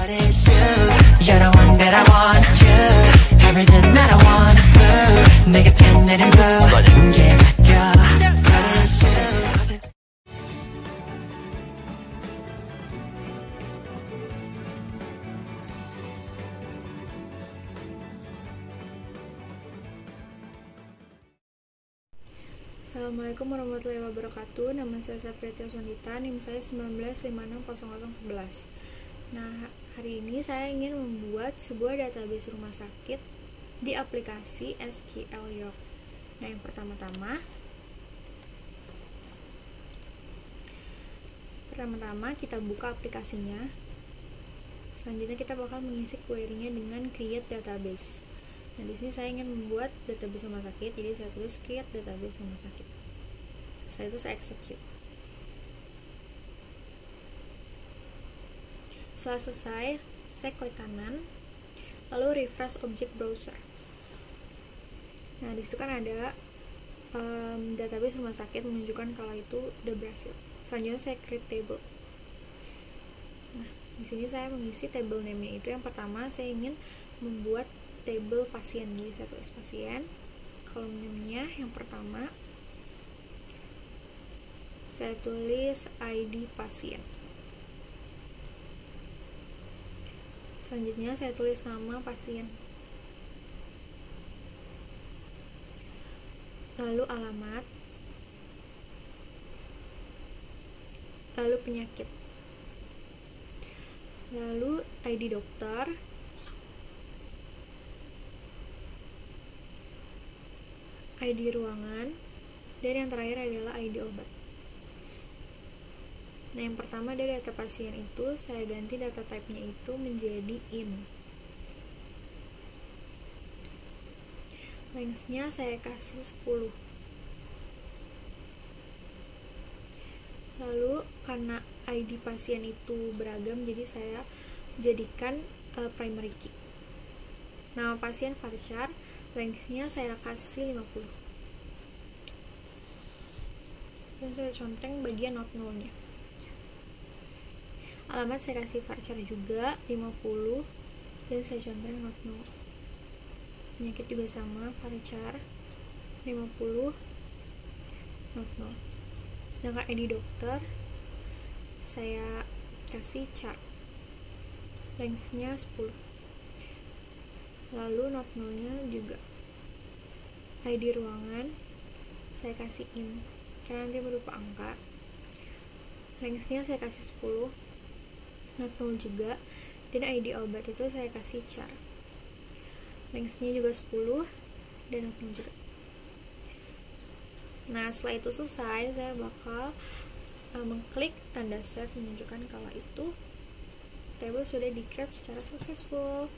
But it's you, you're the one that I want. You, everything that I want. Blue, 내 곁에 내린 blue. 모든 게 바뀌어. But it's you. Assalamualaikum warahmatullahi wabarakatuh. Nama saya Safriatia Sondita, NIM saya 19560011. Nah, hari ini saya ingin membuat sebuah database rumah sakit di aplikasi SQL York. Nah, yang pertama-tama kita buka aplikasinya. Selanjutnya kita bakal mengisi query-nya dengan create database. Nah, di sini saya ingin membuat database rumah sakit, jadi saya tulis create database rumah sakit. Setelah itu saya execute. Setelah selesai, saya klik kanan, lalu refresh object browser. Nah, di situ kan ada database rumah sakit menunjukkan kalau itu udah berhasil. Selanjutnya saya create table. Nah, di sini saya mengisi table name-nya itu. Yang pertama, saya ingin membuat table pasien, jadi saya tulis pasien. Kolom name-nya yang pertama saya tulis ID pasien. Selanjutnya saya tulis nama pasien, lalu alamat, lalu penyakit, lalu ID dokter, ID ruangan, dan yang terakhir adalah ID obat. Nah, yang pertama dari data pasien itu saya ganti data type-nya itu menjadi in. Length-nya saya kasih 10. Lalu karena ID pasien itu beragam, jadi saya jadikan primary key. Nama pasien varchar, length-nya saya kasih 50. Dan saya contreng bagian not null-nya. Alamat saya kasih varchar juga 50, dan saya contreng not null. Penyakit juga sama, varchar 50, not null. Sedangkan ID dokter saya kasih char, length-nya 10. Lalu not null-nya juga. ID ruangan saya kasih in karena nanti berupa angka. Length-nya saya kasih 10, not null juga. Dan ID obat itu saya kasih char, length-nya juga 10 dan not null juga. Nah, setelah itu selesai, saya bakal mengklik tanda save menunjukkan kalau itu table sudah di-create secara successful.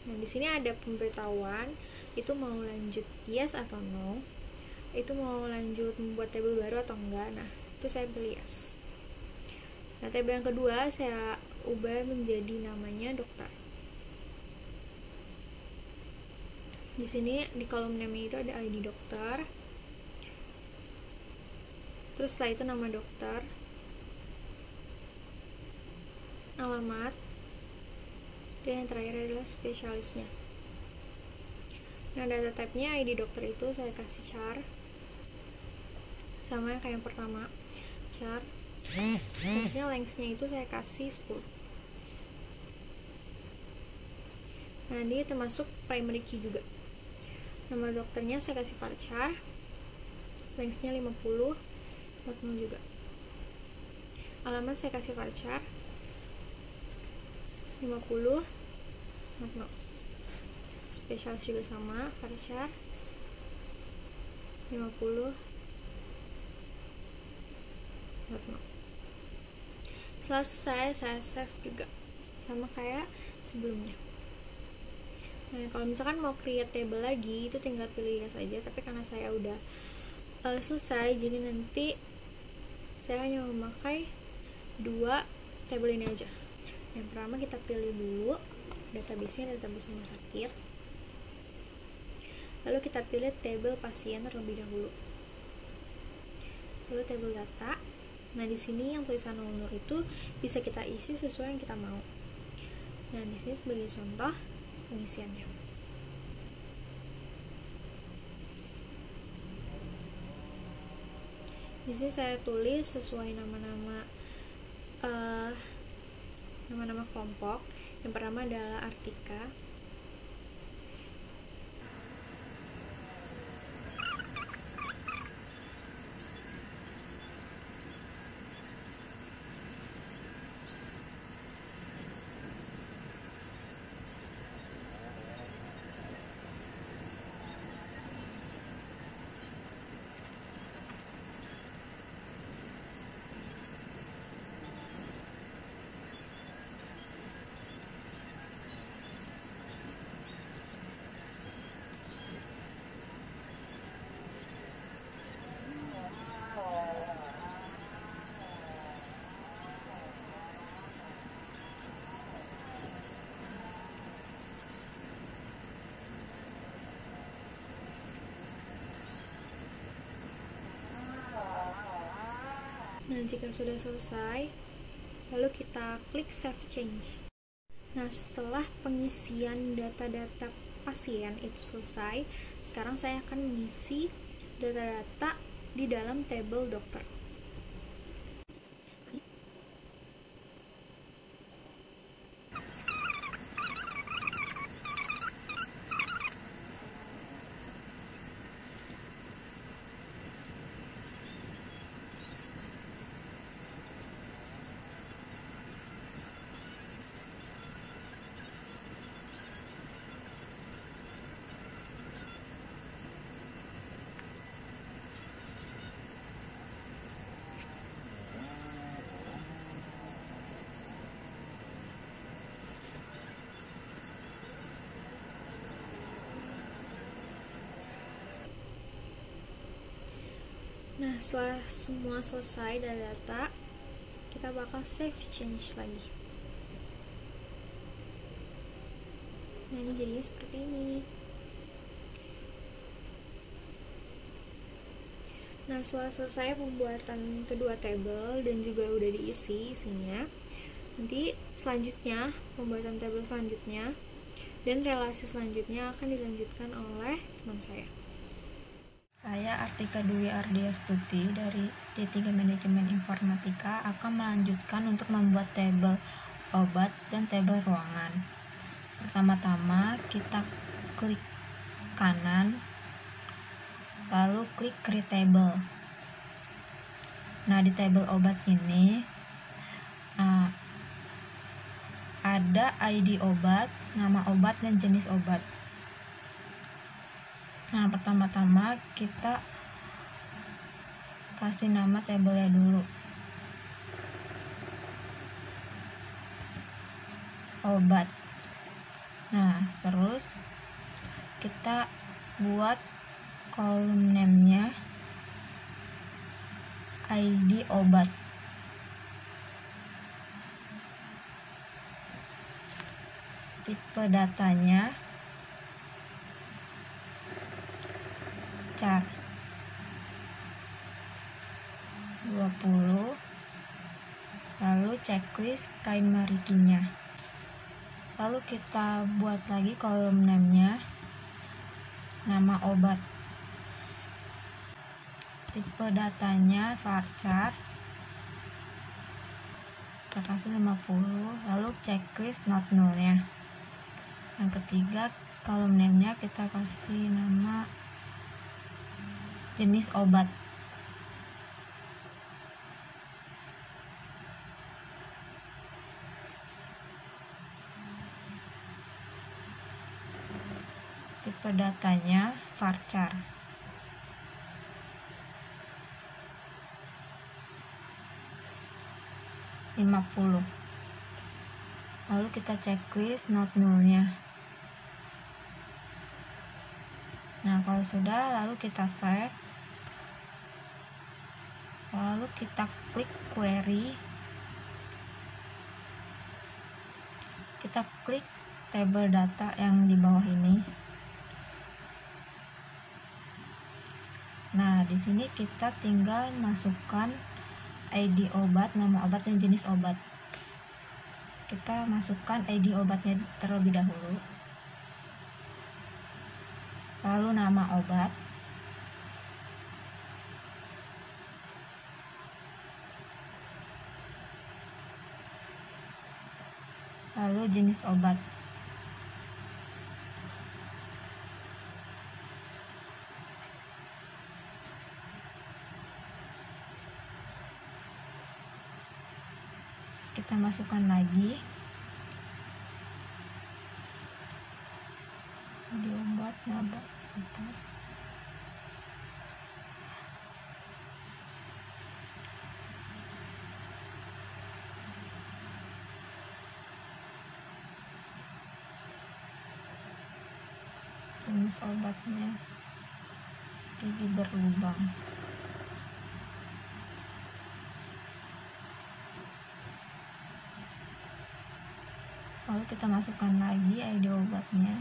Nah, di sini ada pemberitahuan itu mau lanjut yes atau no, itu mau lanjut membuat table baru atau enggak. Nah, itu saya pilih yes. Nah, table yang kedua saya ubah menjadi namanya dokter. Di sini di kolom name itu ada ID dokter. Terus setelah itu nama dokter, alamat, dan yang terakhir adalah spesialisnya. Nah, data type-nya ID dokter itu saya kasih char, sama kayak yang pertama, char. Length-nya itu saya kasih 10. Nah, ini termasuk primary key juga. Nama dokternya saya kasih varchar, length-nya 50, not null juga. Alamat saya kasih varchar 50, not null. Spesialis juga sama, varchar 50, not null. Setelah selesai, saya save juga sama kayak sebelumnya. Nah, kalau misalkan mau create table lagi, itu tinggal pilih yes aja. Tapi karena saya udah selesai, jadi nanti saya hanya memakai 2 table ini aja. Yang pertama kita pilih dulu database-nya, database rumah sakit. Lalu kita pilih table pasien terlebih dahulu. Lalu table data. Nah, di sini yang tulisan 00 itu bisa kita isi sesuai yang kita mau. Nah, di sini sebagai contoh pengisiannya. Di sini saya tulis sesuai nama-nama kelompok. Yang pertama adalah Artika. Nah, jika sudah selesai, lalu kita klik Save Change. Nah, setelah pengisian data-data pasien itu selesai, sekarang saya akan mengisi data-data di dalam tabel dokter. Nah, setelah semua selesai data, kita bakal save change lagi. Nah, ini jadinya seperti ini. Nah, setelah selesai pembuatan kedua tabel dan juga udah diisi isinya, nanti selanjutnya pembuatan tabel selanjutnya dan relasi selanjutnya akan dilanjutkan oleh teman saya. Saya Artika Dwi Ardiastuti dari D3 Manajemen Informatika akan melanjutkan untuk membuat tabel obat dan tabel ruangan. Pertama-tama kita klik kanan, lalu klik create table. Nah, di tabel obat ini ada ID obat, nama obat, dan jenis obat. Nah, pertama-tama kita kasih nama tabelnya dulu. Obat. Nah, terus kita buat kolom name-nya ID obat. Tipe datanya char 20, lalu checklist primary key-nya. Lalu kita buat lagi kolom name-nya nama obat. Tipe datanya varchar, kita kasih 50, lalu checklist not null-nya. Yang ketiga, kolom name-nya kita kasih nama jenis obat. Tipe datanya varchar. (50). Lalu kita checklist not null-nya. Nah, kalau sudah, lalu kita save. Lalu kita klik query, kita klik tabel data yang di bawah ini. Nah, di sini kita tinggal masukkan ID obat, nama obat, dan jenis obat. kita masukkan ID obatnya terlebih dahulu, lalu nama obat, lalu jenis obat. Kita masukkan lagi di obat, nama obat, jenis obatnya, gigi berlubang. Lalu kita masukkan lagi ID obatnya,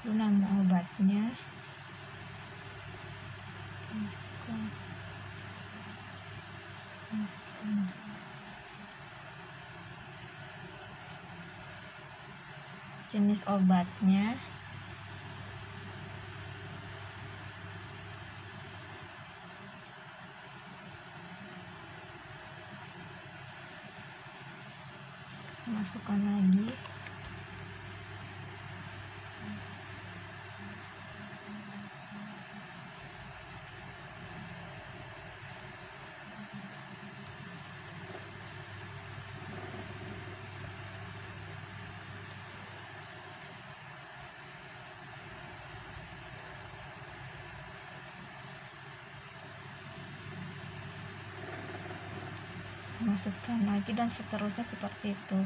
lalu nama obatnya, jenis obatnya, masukkan lagi, masukkan lagi, dan seterusnya seperti itu.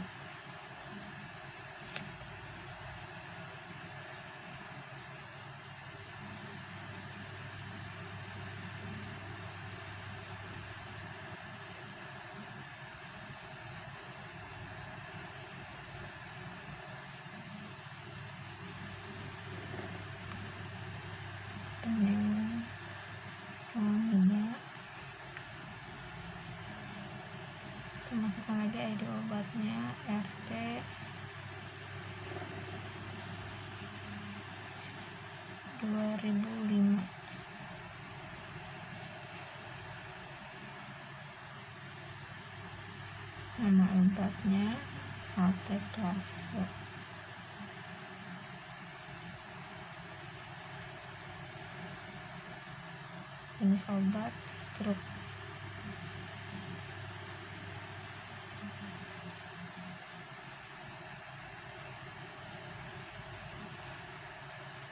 Masukkan lagi ID obatnya, RT, (2005). Nama obatnya Alteplase. Jenis obat stroke.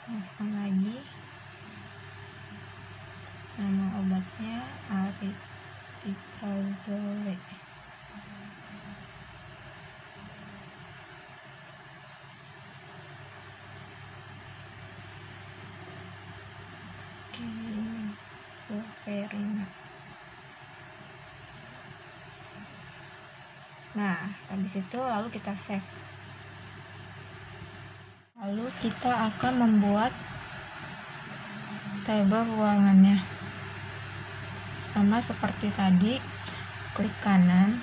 Masukkan lagi nama obatnya aripiprazole. Schizophrenia. Nah, habis itu lalu kita save. Lalu kita akan membuat tabel ruangannya. Sama seperti tadi, klik kanan,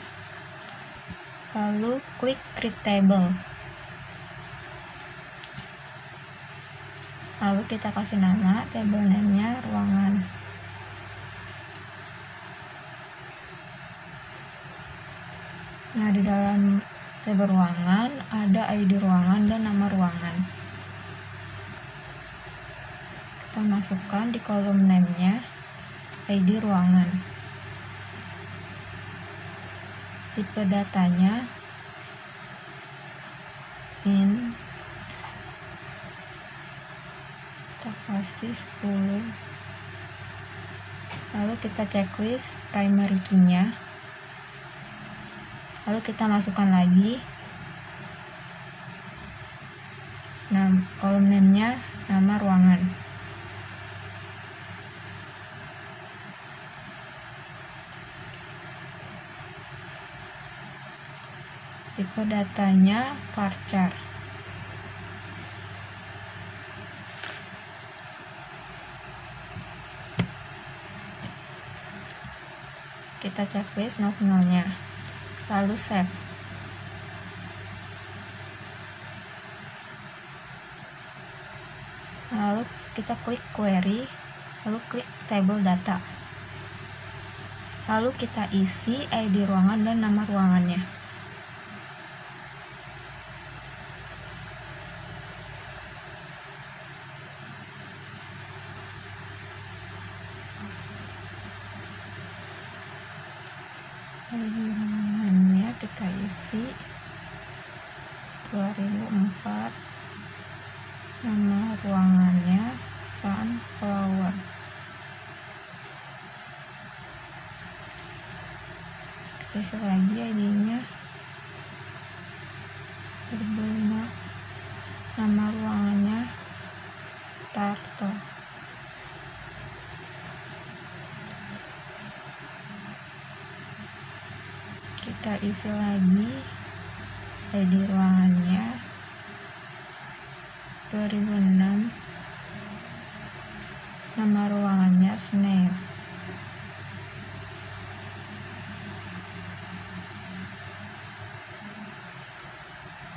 lalu klik create table. Lalu kita kasih nama, table name-nya ruangan. Nah, di dalam tabel ruangan ada ID ruangan dan nama ruangan. Kita masukkan di kolom name-nya ID ruangan. Tipe datanya in, kita kasih 10. Lalu kita checklist primary key-nya. Lalu kita masukkan lagi. Nah, kolom name-nya nama ruangan. Tipe datanya varchar. kita checklist not null-nya, lalu save. Lalu kita klik query, lalu klik table data, lalu kita isi ID ruangan dan nama ruangannya. ID ruangannya kita isi 2004, nama ruangannya sunflower. Kita isi lagi ID-nya 2005, nama ruangannya turtle. Kita isi lagi ID ruangannya 2006, nama ruangannya snail.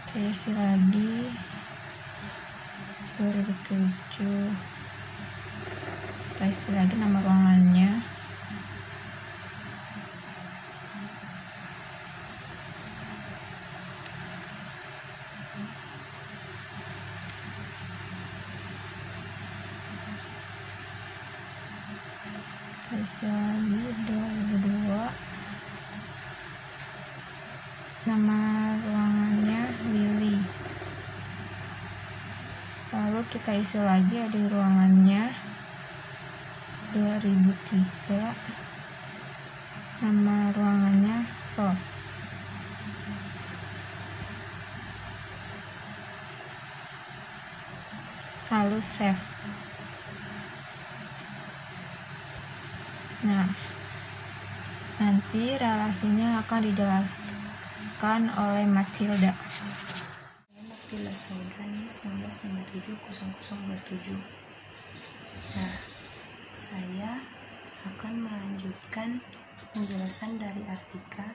Kita isi lagi 2007, kita isi lagi nama ruangannya. Isi lagi 2002, nama ruangannya Lily. Lalu kita isi lagi di ruangannya 2003, nama ruangannya Rose. Lalu save. Nah, nanti relasinya akan dijelaskan oleh Matilda. Matilda Saudrani 1957-0027. Nah, saya akan melanjutkan penjelasan dari Artika,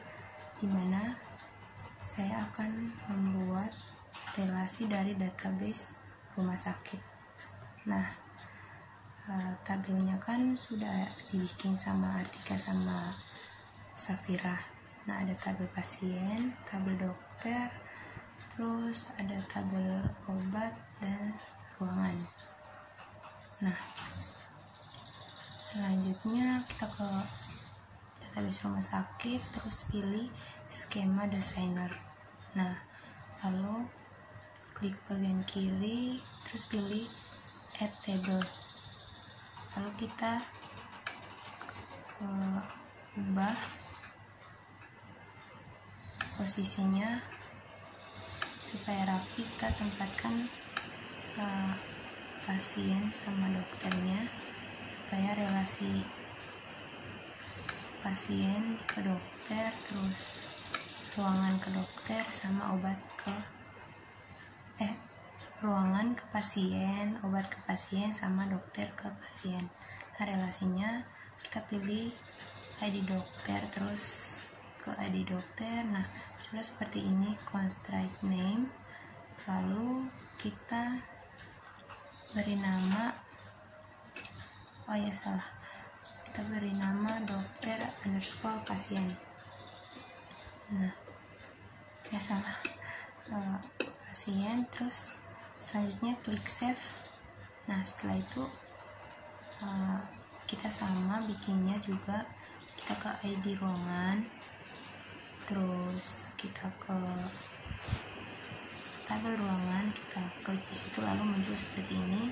di mana saya akan membuat relasi dari database rumah sakit. Nah, tabelnya kan sudah dibikin sama Artika sama Safira. Nah, ada tabel pasien, tabel dokter, terus ada tabel obat dan ruangan. Nah, selanjutnya kita ke database rumah sakit, terus pilih skema designer. Nah, lalu klik bagian kiri, terus pilih add table. Lalu kita ubah posisinya supaya rapi. Kita tempatkan pasien sama dokternya supaya relasi pasien ke dokter, terus ruangan ke dokter, sama obat ke ruangan ke pasien, obat ke pasien, sama dokter ke pasien. Nah, relasinya kita pilih ID dokter, terus ke ID dokter. Nah, sudah seperti ini constraint name. Lalu kita beri nama, kita beri nama dokter underscore pasien. Nah, pasien, terus selanjutnya klik save. Nah, setelah itu kita sama bikinnya juga, kita ke ID ruangan, terus kita ke tabel ruangan, kita klik di situ, lalu muncul seperti ini.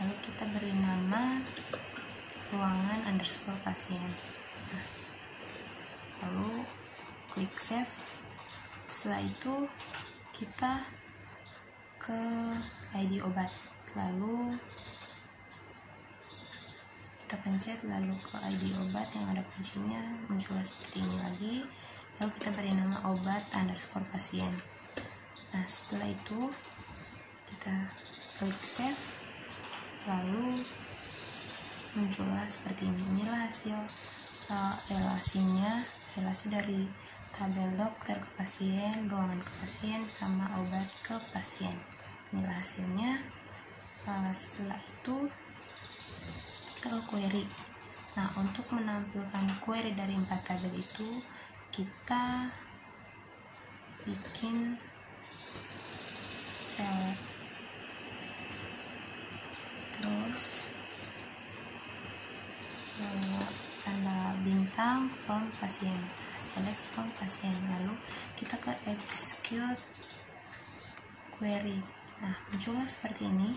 Lalu kita beri nama ruangan underscore pasien. Nah, lalu klik save. Setelah itu kita ke ID obat, lalu kita pencet, lalu ke ID obat yang ada kuncinya, muncul seperti ini lagi. Lalu kita beri nama obat underscore pasien. Nah, setelah itu kita klik save, lalu muncullah seperti ini. Inilah hasil relasi dari tabel dokter ke pasien, ruangan ke pasien, sama obat ke pasien. Inilah hasilnya. Setelah itu kita ke query. Nah, untuk menampilkan query dari 4 tabel itu, kita bikin select, terus tanda bintang from pasien, select from pasien, lalu kita ke execute query. Nah, muncullah seperti ini.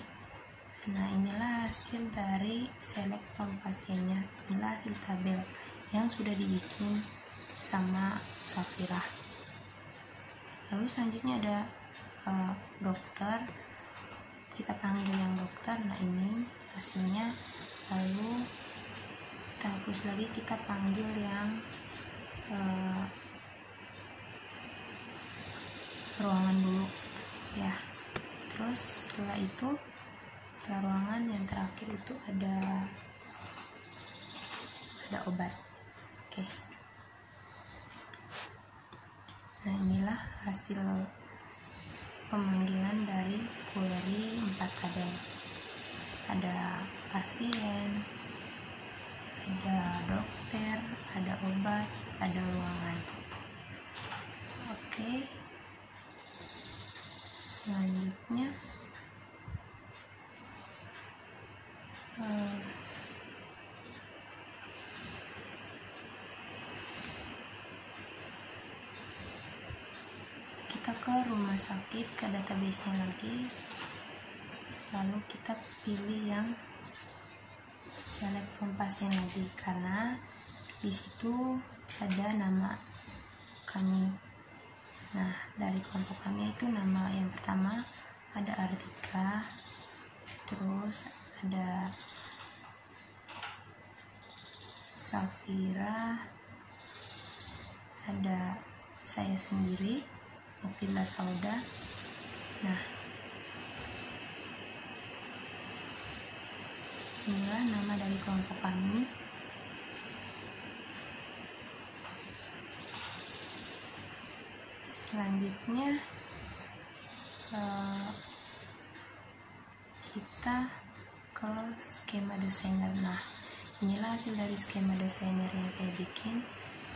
Nah, inilah hasil dari select from pasiennya. Inilah hasil tabel yang sudah dibikin sama Safira. Lalu selanjutnya ada dokter. Kita panggil yang dokter. Nah, ini hasilnya. Lalu kita hapus lagi, kita panggil yang ruangan dulu ya. Terus setelah itu, setelah ruangan yang terakhir itu ada obat. Oke. Nah, inilah hasil pemanggilan dari query 4 tabel. Ada pasien, ada dokter, ada obat, ada ruangan. Oke. Selanjutnya kita ke rumah sakit, ke database-nya lagi, lalu kita pilih yang select from pasien lagi, karena di situ ada nama kami. Nah, dari kelompok kami itu nama yang pertama ada Artika, terus ada Safira, ada saya sendiri, Matilda Sauda. Nah, inilah nama dari kelompok kami. Selanjutnya kita ke skema desainer. Nah, inilah hasil dari skema desainer yang saya bikin.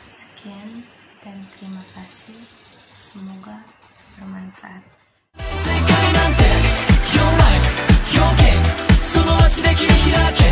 Sekian dan terima kasih, semoga bermanfaat. 世界なんて Your life, your game その足で切り開け